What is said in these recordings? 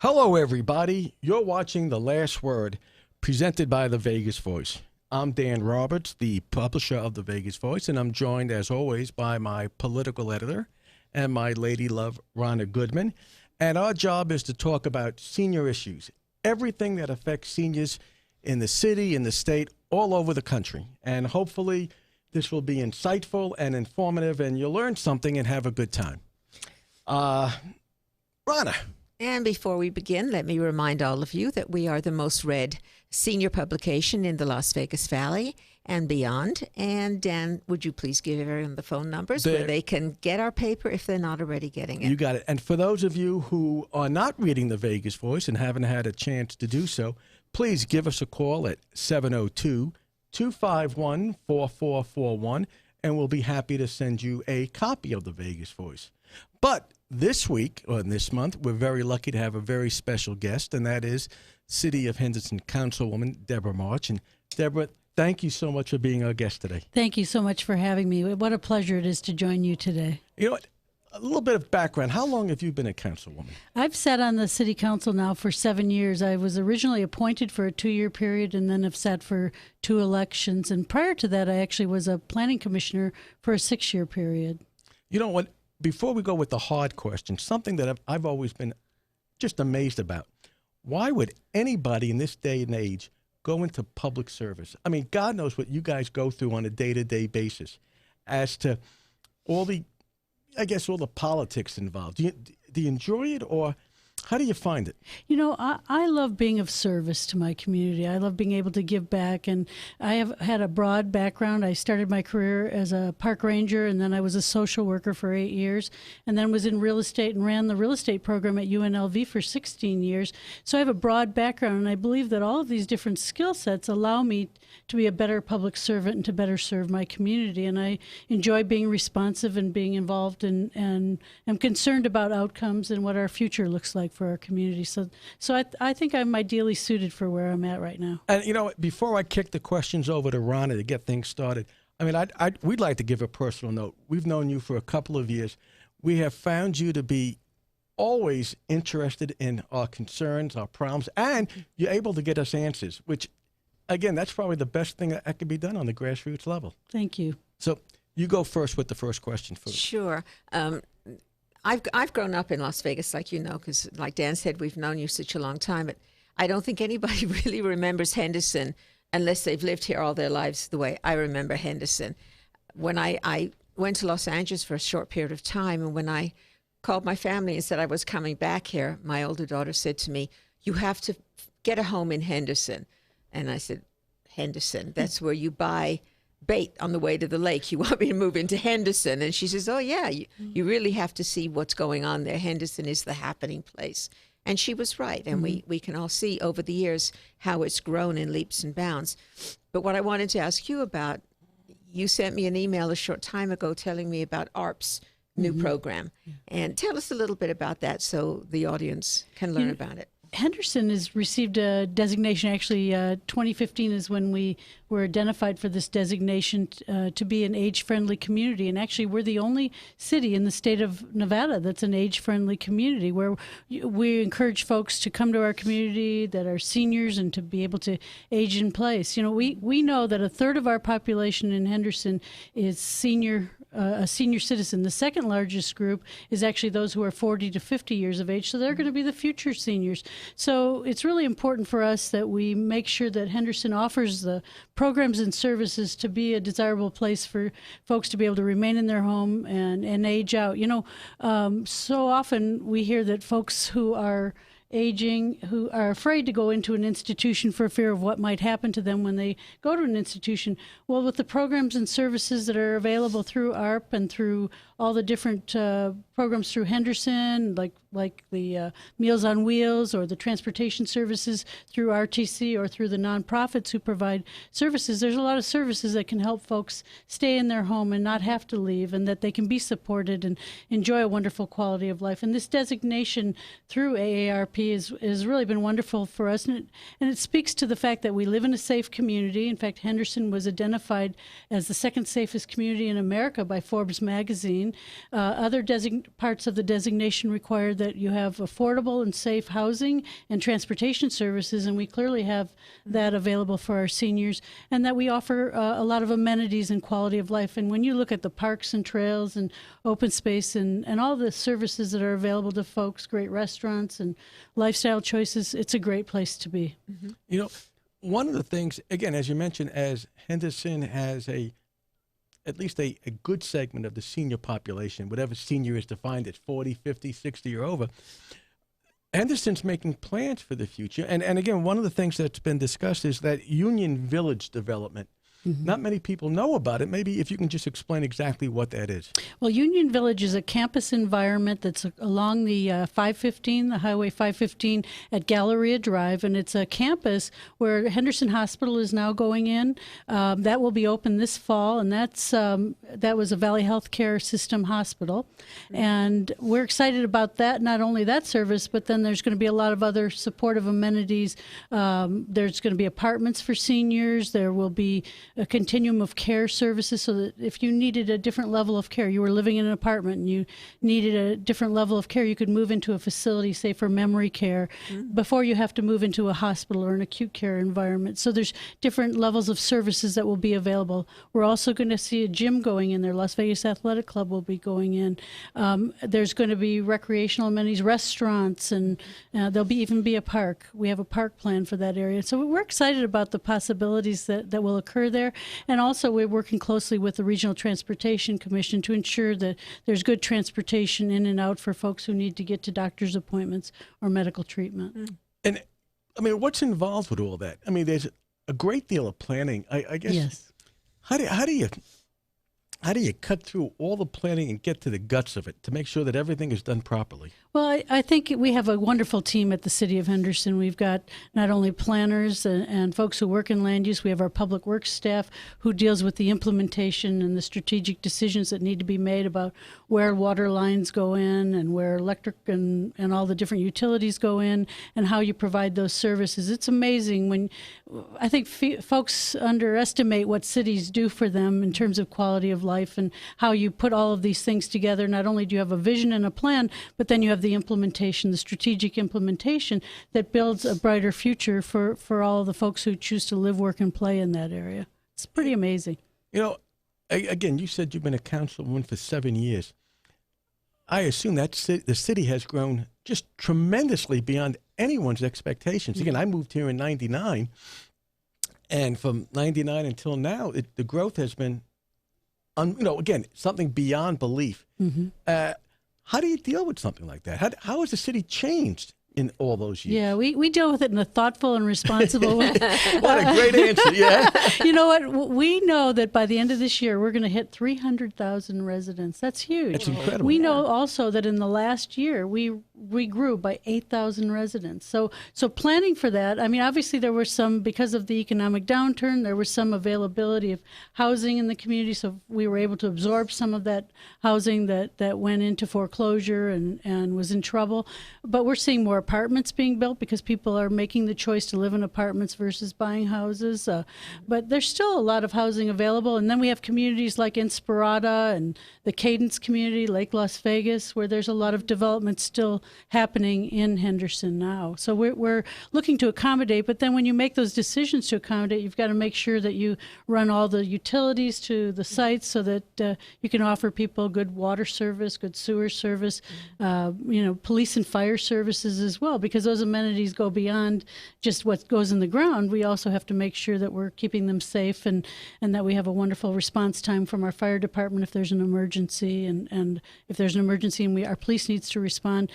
Hello, everybody. You're watching The Last Word, presented by The Vegas Voice. I'm Dan Roberts, the publisher of The Vegas Voice, and I'm joined, as always, by my political editor and my lady love, Rhonda Goodman. And our job is to talk about senior issues, everything that affects seniors in the city, in the state, all over the country. And hopefully this will be insightful and informative, and you'll learn something and have a good time. Rhonda. And before we begin, let me remind all of you that we are the most read senior publication in the Las Vegas Valley and beyond. And Dan, would you please give everyone the phone numbers where they can get our paper if they're not already getting it? You got it. And for those of you who are not reading the Vegas Voice and haven't had a chance to do so, please give us a call at 702-251-4441, and we'll be happy to send you a copy of the Vegas Voice. But this week, or this month, we're very lucky to have a very special guest, and that is City of Henderson Councilwoman Debra March. And Debra, thank you so much for being our guest today. Thank you so much for having me. What a pleasure it is to join you today. You know what? A little bit of background. How long have you been a councilwoman? I've sat on the city council now for 7 years. I was originally appointed for a 2-year period and then have sat for 2 elections. And prior to that, I actually was a planning commissioner for a 6-year period. You know what? Before we go with the hard question, something that I've always been just amazed about. Why would anybody in this day and age go into public service? I mean, God knows what you guys go through on a day-to-day basis as to all the, I guess, all the politics involved. Do you enjoy it, or how do you find it? You know, I love being of service to my community. I love being able to give back, and I have had a broad background. I started my career as a park ranger, and then I was a social worker for 8 years, and then was in real estate and ran the real estate program at UNLV for 16 years. So I have a broad background, and I believe that all of these different skill sets allow me to be a better public servant and to better serve my community. And I enjoy being responsive and being involved, and am concerned about outcomes and what our future looks like for our community. So I think I'm ideally suited for where I'm at right now. And, you know, before I kick the questions over to Rhonda to get things started, I mean, we'd like to give a personal note. We've known you for a couple of years. We have found you to be always interested in our concerns, our problems, and you're able to get us answers, which, again, that's probably the best thing that can be done on the grassroots level. Thank you. So you go first with the first question. Sure. I've grown up in Las Vegas, like you know, because like Dan said, we've known you such a long time. But I don't think anybody really remembers Henderson unless they've lived here all their lives the way I remember Henderson. When I went to Los Angeles for a short period of time, and when I called my family and said I was coming back here, my older daughter said to me, "You have to get a home in Henderson." And I said, "Henderson, that's where you buy bait on the way to the lake. You want me to move into Henderson?" And she says, "Oh, yeah, you really have to see what's going on there. Henderson is the happening place." And she was right. And we can all see over the years how it's grown in leaps and bounds. But what I wanted to ask you about, you sent me an email a short time ago telling me about ARP's new program. Yeah. And tell us a little bit about that so the audience can learn about it. Henderson has received a designation. Actually, 2015 is when we were identified for this designation to be an age-friendly community. And actually, we're the only city in the state of Nevada that's an age-friendly community, where we encourage folks to come to our community that are seniors and to be able to age in place. You know, we know that a third of our population in Henderson is a senior citizen. The second largest group is actually those who are 40 to 50 years of age, so they're going to be the future seniors. So it's really important for us that we make sure that Henderson offers the programs and services to be a desirable place for folks to be able to remain in their home and age out. You know, so often we hear that folks who are aging, who are afraid to go into an institution for fear of what might happen to them when they go to an institution. Well, with the programs and services that are available through ARP and through all the different programs through Henderson, like the Meals on Wheels or the transportation services through RTC or through the nonprofits who provide services, there's a lot of services that can help folks stay in their home and not have to leave, and that they can be supported and enjoy a wonderful quality of life. And this designation through AARP CRP has really been wonderful for us, and it speaks to the fact that we live in a safe community. In fact, Henderson was identified as the second safest community in America by Forbes magazine. Other parts of the designation require that you have affordable and safe housing and transportation services, and we clearly have that available for our seniors, and that we offer a lot of amenities and quality of life. And when you look at the parks and trails and open space and all the services that are available to folks, great restaurants and lifestyle choices, it's a great place to be. Mm-hmm. You know, one of the things, again, as you mentioned, as Henderson has at least a good segment of the senior population, whatever senior is defined at 40, 50, 60 or over, Henderson's making plans for the future. And again, one of the things that's been discussed is that Union Village development. Mm-hmm. Not many people know about it. Maybe if you can just explain exactly what that is. Well, Union Village is a campus environment that's along the 515, the Highway 515 at Galleria Drive, and it's a campus where Henderson Hospital is now going in. That will be open this fall, and that was a Valley Healthcare System hospital. Mm-hmm. And we're excited about that, not only that service, but then there's going to be a lot of other supportive amenities. There's going to be apartments for seniors. There will be a continuum of care services, so that if you needed a different level of care, you were living in an apartment and you needed a different level of care, you could move into a facility, say for memory care, before you have to move into a hospital or an acute care environment. So there's different levels of services that will be available. We're also going to see a gym going in there. Las Vegas Athletic Club will be going in. There's going to be recreational amenities, restaurants, and there'll even be a park. We have a park plan for that area. So we're excited about the possibilities that will occur there. And also we're working closely with the Regional Transportation Commission to ensure that there's good transportation in and out for folks who need to get to doctor's appointments or medical treatment. And I mean, what's involved with all that? I mean, there's a great deal of planning. I guess. Yes. How do you cut through all the planning and get to the guts of it to make sure that everything is done properly? Well, I think we have a wonderful team at the City of Henderson. We've got not only planners and folks who work in land use, we have our public works staff who deals with the implementation and the strategic decisions that need to be made about where water lines go in and where electric and all the different utilities go in and how you provide those services. It's amazing when I think folks underestimate what cities do for them in terms of quality of life and how you put all of these things together. Not only do you have a vision and a plan, but then you have the implementation, the strategic implementation that builds a brighter future for all of the folks who choose to live, work, and play in that area. It's pretty amazing. You know, again, you said you've been a councilwoman for 7 years. I assume that the city has grown just tremendously beyond anyone's expectations. Again, I moved here in 99, and from 99 until now, the growth has been, again, something beyond belief. Mm-hmm. How do you deal with something like that? How has the city changed in all those years? Yeah, we deal with it in a thoughtful and responsible way. What a great answer, yeah. You know what? We know that by the end of this year, we're going to hit 300,000 residents. That's huge. That's incredible. We know also that in the last year, we grew by 8,000 residents. So planning for that, I mean, obviously there were some, because of the economic downturn, there was some availability of housing in the community, so we were able to absorb some of that housing that went into foreclosure and was in trouble. But we're seeing more apartments being built because people are making the choice to live in apartments versus buying houses. But there's still a lot of housing available. And then we have communities like Inspirada and the Cadence community, Lake Las Vegas, where there's a lot of development still happening in Henderson now. So we're looking to accommodate, but then when you make those decisions to accommodate, you've got to make sure that you run all the utilities to the sites so that you can offer people good water service, good sewer service, police and fire services as well, because those amenities go beyond just what goes in the ground. We also have to make sure that we're keeping them safe and that we have a wonderful response time from our fire department if there's an emergency, and if there's an emergency and our police needs to respond.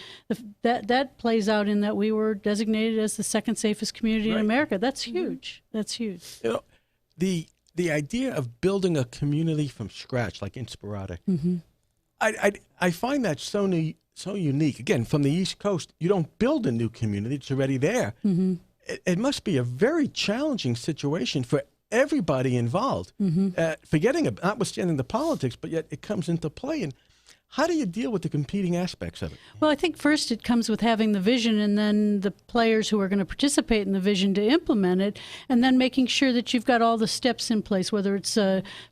That plays out in that we were designated as the second safest community in America. That's huge. Mm-hmm. That's huge. You know, the idea of building a community from scratch, like Inspirada, mm-hmm. I find that so unique. Again, from the East Coast, you don't build a new community; it's already there. Mm-hmm. It must be a very challenging situation for everybody involved. Mm-hmm. Notwithstanding the politics, but yet it comes into play. And How do you deal with the competing aspects of it? Well, I think first it comes with having the vision and then the players who are going to participate in the vision to implement it, and then making sure that you've got all the steps in place, whether it's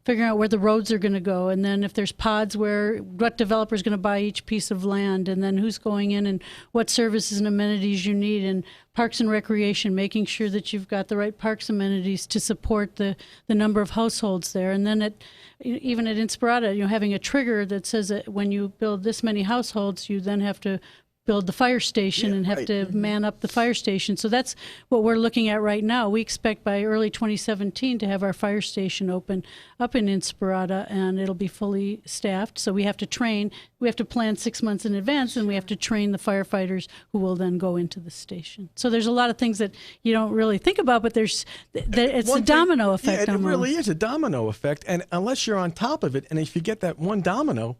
figuring out where the roads are going to go, and then if there's pods, what developer is going to buy each piece of land, and then who's going in and what services and amenities you need, and parks and recreation, making sure that you've got the right parks amenities to support the number of households there. And then even at Inspirata, having a trigger that says that when you build this many households, you then have to build the fire station and have to man up the fire station. So that's what we're looking at right now. We expect by early 2017 to have our fire station open up in Inspirata, and it'll be fully staffed. So we have to train. We have to plan 6 months in advance, and we have to train the firefighters who will then go into the station. So there's a lot of things that you don't really think about, but it's a domino effect. Yeah, it really is a domino effect. And unless you're on top of it, and if you get that one domino,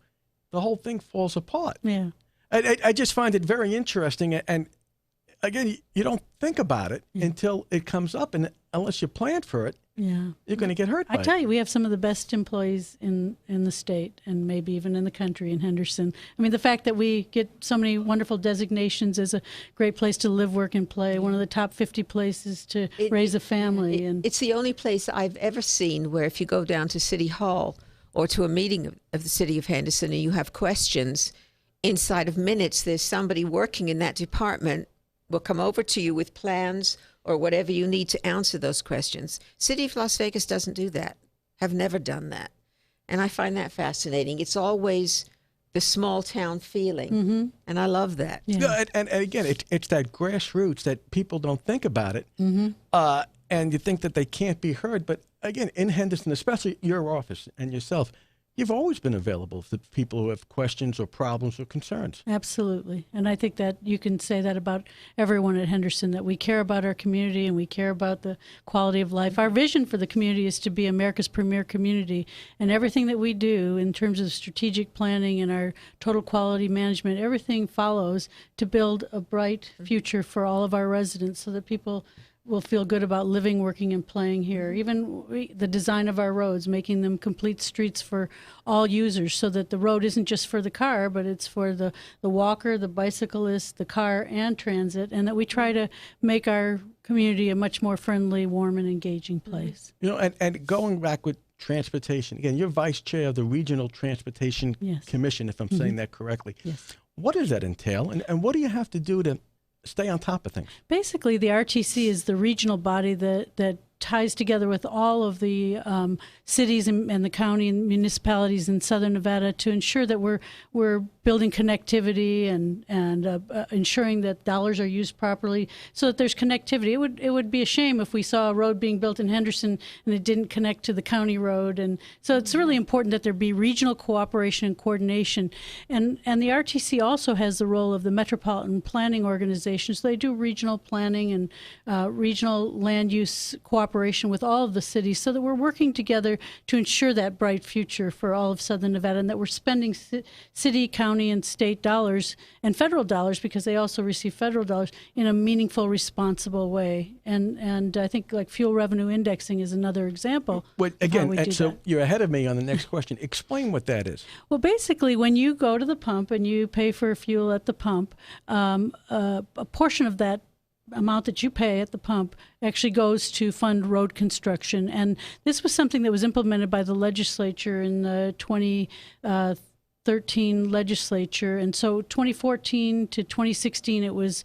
the whole thing falls apart. Yeah. I just find it very interesting, and again, you don't think about it until it comes up, and unless you plan for it, you're going to get hurt by it. I tell you, we have some of the best employees in the state, and maybe even in the country in Henderson. I mean, the fact that we get so many wonderful designations as a great place to live, work, and play, one of the top 50 places to raise a family. And it's the only place I've ever seen where if you go down to City Hall or to a meeting of the city of Henderson and you have questions, inside of minutes, there's somebody working in that department will come over to you with plans or whatever you need to answer those questions. City of Las Vegas doesn't do that, have never done that. And I find that fascinating. It's always the small town feeling, and I love that. Yeah. And again, it's that grassroots that people don't think about it, and you think that they can't be heard. But again, in Henderson, especially your office and yourself, you've always been available for people who have questions or problems or concerns. Absolutely. And I think that you can say that about everyone at Henderson, that we care about our community and we care about the quality of life. Our vision for the community is to be America's premier community, and everything that we do in terms of strategic planning and our total quality management, everything follows to build a bright future for all of our residents so that people will feel good about living, working, and playing here. Even the design of our roads, making them complete streets for all users so that the road isn't just for the car, but it's for the walker, the bicyclist, the car, and transit, and that we try to make our community a much more friendly, warm, and engaging place. And going back with transportation, again, you're vice chair of the Regional Transportation Commission, if I'm saying that correctly. Yes. What does that entail, and what do you have to do to stay on top of things? Basically, the RTC is the regional body that ties together with all of the cities and the county and municipalities in Southern Nevada to ensure that we're building connectivity and ensuring that dollars are used properly so that there's connectivity. It would be a shame if we saw a road being built in Henderson and it didn't connect to the county road. And so it's really important that there be regional cooperation and coordination. And the RTC also has the role of the Metropolitan Planning Organization. So they do regional planning and regional land use cooperation with all of the cities so that we're working together to ensure that bright future for all of Southern Nevada, and that we're spending city, county, and state dollars and federal dollars, because they also receive federal dollars, in a meaningful, responsible way. And I think like fuel revenue indexing is another example. But again, and so you're ahead of me on the next question. Explain what that is. Well, basically, when you go to the pump and you pay for fuel at the pump, a portion of that amount that you pay at the pump actually goes to fund road construction. And this was something that was implemented by the legislature in the 2013 legislature. And so 2014 to 2016, it was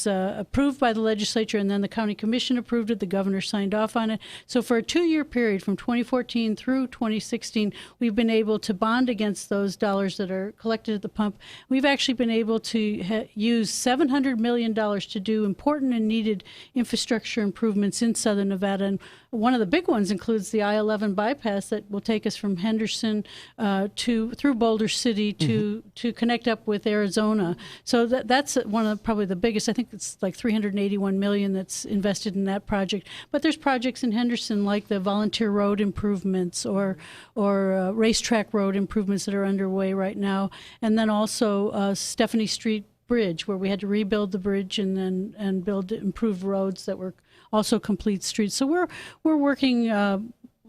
approved by the legislature, and then the county commission approved it. The governor signed off on it. So for a 2-year period from 2014 through 2016, we've been able to bond against those dollars that are collected at the pump. We've actually been able to use $700 million to do important and needed infrastructure improvements in Southern Nevada. And one of the big ones includes the I-11 bypass that will take us from Henderson through Boulder City to connect up with Arizona. So that's one of probably the biggest. I think it's like $381 million that's invested in that project. But there's projects in Henderson like the volunteer road improvements or racetrack road improvements that are underway right now, and then also Stephanie Street Bridge, where we had to rebuild the bridge and build improved roads that were also complete streets. So we're working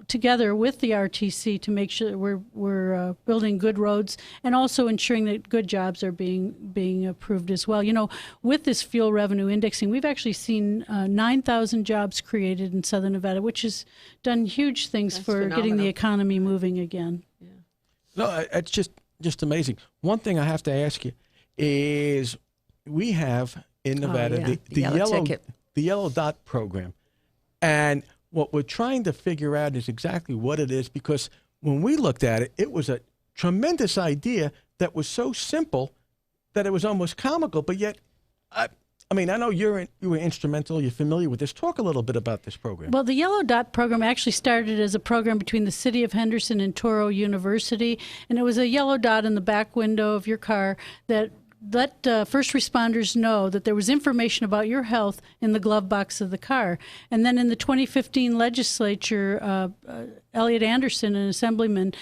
together with the RTC to make sure that we're building good roads and also ensuring that good jobs are being approved as well. With this fuel revenue indexing, we've actually seen 9,000 jobs created in Southern Nevada, which has done huge things That's for phenomenal. getting the economy moving again. Yeah. No, it's just amazing. One thing I have to ask you is we have in Nevada the yellow ticket. the yellow dot program. And what we're trying to figure out is exactly what it is, because when we looked at it, it was a tremendous idea that was so simple that it was almost comical. But yet, I know you were instrumental. You're familiar with this. Talk a little bit about this program. Well, the Yellow Dot program actually started as a program between the City of Henderson and Touro University, and it was a yellow dot in the back window of your car that let first responders know that there was information about your health in the glove box of the car. And then in the 2015 legislature, Elliot Anderson, an assemblyman,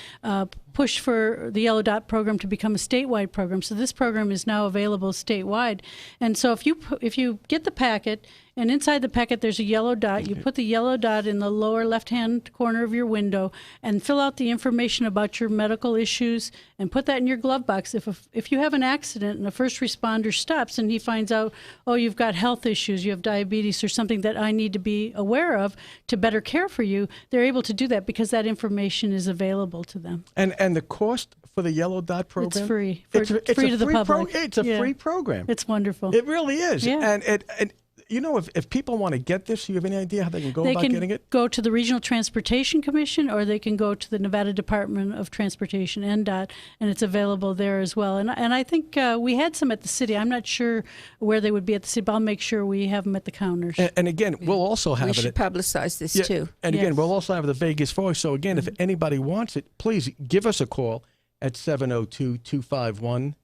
pushed for the Yellow Dot program to become a statewide program. So this program is now available statewide. And so if you get the packet, and inside the packet there's a yellow dot, you put the yellow dot in the lower left-hand corner of your window and fill out the information about your medical issues and put that in your glove box. If you have an accident and a first responder stops and he finds out, oh, you've got health issues, you have diabetes or something that I need to be aware of to better care for you, they're able to do that because that information is available to them. And the cost for the Yellow Dot program? It's free. It's free to the public. It's a free program. It's wonderful. It really is. Yeah. And if people want to get this, you have any idea how they can go about getting it? Go to the Regional Transportation Commission, or they can go to the Nevada Department of Transportation, NDOT, and it's available there as well. And I think we had some at the city. I'm not sure where they would be at the city, but I'll make sure we have them at the counters. And again, we'll also have it. We should publicize this too. And again, we'll also have the Vegas Voice. So again, if anybody wants it, please give us a call at 702-251-4441,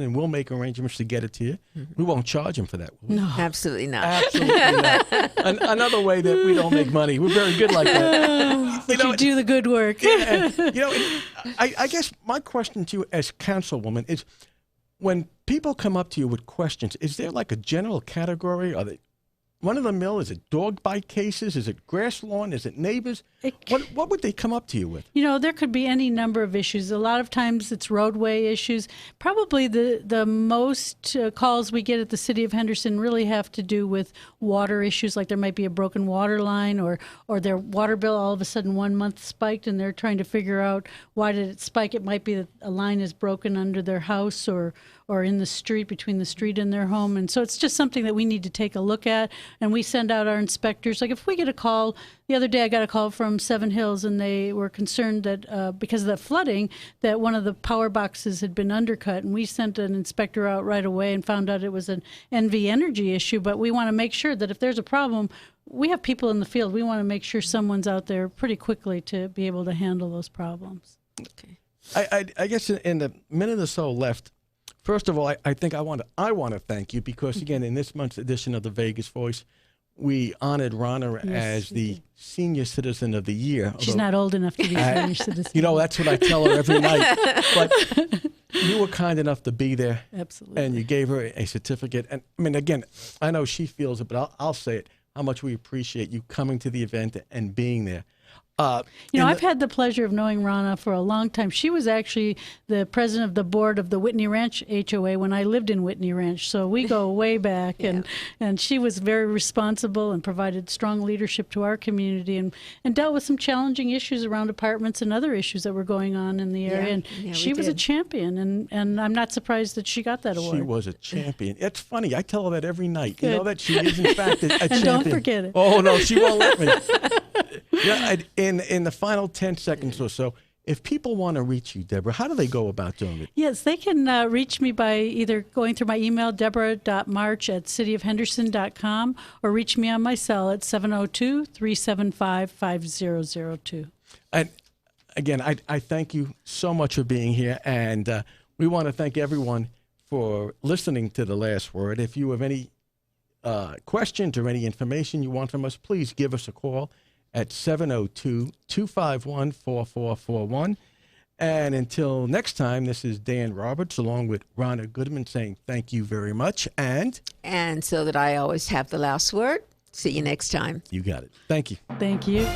and we'll make arrangements to get it to you. We won't charge them for that. No, absolutely not. Absolutely not. Another way that we don't make money. We're very good like that. but you do the good work. I guess my question to you as councilwoman is, when people come up to you with questions, is there like a general category? Are they run of the mill? Is it dog bite cases? Is it grass lawn? Is it neighbors? What would they come up to you with? There could be any number of issues. A lot of times it's roadway issues. Probably the most calls we get at the City of Henderson really have to do with water issues, like there might be a broken water line or their water bill all of a sudden 1 month spiked and they're trying to figure out why did it spike. It might be that a line is broken under their house or in the street, between the street and their home. And so it's just something that we need to take a look at. And we send out our inspectors. Like if we get a call, the other day I got a call from Seven Hills, and they were concerned that because of the flooding, that one of the power boxes had been undercut. And we sent an inspector out right away and found out it was an NV Energy issue. But we want to make sure that if there's a problem, we have people in the field. We want to make sure someone's out there pretty quickly to be able to handle those problems. Okay. I guess in the minute or so left, first of all, I think I want to thank you because, again, in this month's edition of the Vegas Voice, we honored Ronna as the Senior Citizen of the Year. She's not old enough to be Senior Citizen. That's what I tell her every night. But you were kind enough to be there. Absolutely. And you gave her a certificate. And, again, I know she feels it, but I'll say it, how much we appreciate you coming to the event and being there. I've had the pleasure of knowing Ronna for a long time. She was actually the president of the board of the Whitney Ranch HOA when I lived in Whitney Ranch. So we go way back, and she was very responsible and provided strong leadership to our community and dealt with some challenging issues around apartments and other issues that were going on in the area. And she was a champion, and I'm not surprised that she got that award. She was a champion. It's funny. I tell her that every night. Good. You know that she is, in fact, a champion. Don't forget it. Oh, no, she won't let me. In the final 10 seconds or so, if people want to reach you, Deborah, how do they go about doing it? Yes, they can reach me by either going through my email, deborah.march@cityofhenderson.com, or reach me on my cell at 702-375-5002. And again, I thank you so much for being here, and we want to thank everyone for listening to The Last Word. If you have any questions or any information you want from us, please give us a call at 702-251-4441. And until next time, this is Dan Roberts along with Ronna Goodman saying thank you very much. And so that I always have the last word, see you next time. You got it. Thank you. Thank you.